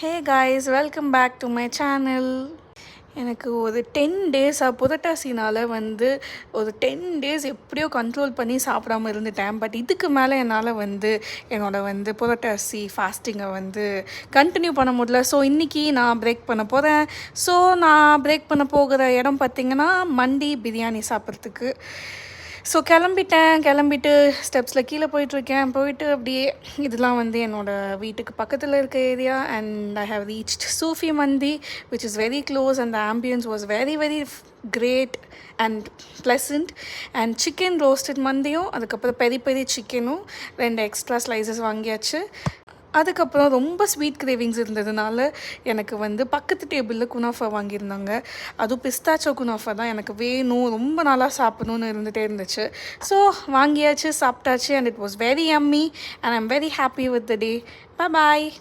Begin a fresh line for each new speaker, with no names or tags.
Hey guys, welcome back to my channel. எனக்கு ஒரு 10 டேஸாக புரட்டாசினால் ஒரு 10 டேஸ் எப்படியோ கண்ட்ரோல் பண்ணி சாப்பிடாம இருந்துட்டேன். பட் இதுக்கு மேலே என்னால் என்னோட புரட்டாசி ஃபாஸ்டிங்கை கண்டினியூ பண்ண முடியல. ஸோ இன்றைக்கி நான் பிரேக் பண்ண போகிறேன். ஸோ நான் பிரேக் பண்ண போகிற இடம் பார்த்திங்கன்னா மண்டி பிரியாணி சாப்பிட்றதுக்கு. ஸோ கிளம்பிட்டு ஸ்டெப்ஸில் கீழே போயிட்டுருக்கேன். போயிட்டு அப்படியே இதெல்லாம் என்னோடய வீட்டுக்கு பக்கத்தில் இருக்க area. And I have reached Sufi Mandi which is very close and the ambience was very great and pleasant. And chicken roasted மந்தியும் அதுக்கப்புறம் பெரிய சிக்கனும் 2 எக்ஸ்ட்ரா ஸ்லைசஸ் வாங்கியாச்சு. அதுக்கப்புறம் ரொம்ப ஸ்வீட் கிரேவிங்ஸ் இருந்ததுனால எனக்கு பக்கத்து டேபிளில் குனாஃபா வாங்கியிருந்தாங்க. அதுவும் பிஸ்தாச்சோ குனாஃபா தான் எனக்கு வேணும், ரொம்ப நாளாக சாப்பிடணுன்னு இருந்துகிட்டே இருந்துச்சு. ஸோ வாங்கியாச்சு, சாப்பிட்டாச்சு. And it was very yummy and I am very happy with the day. Bye.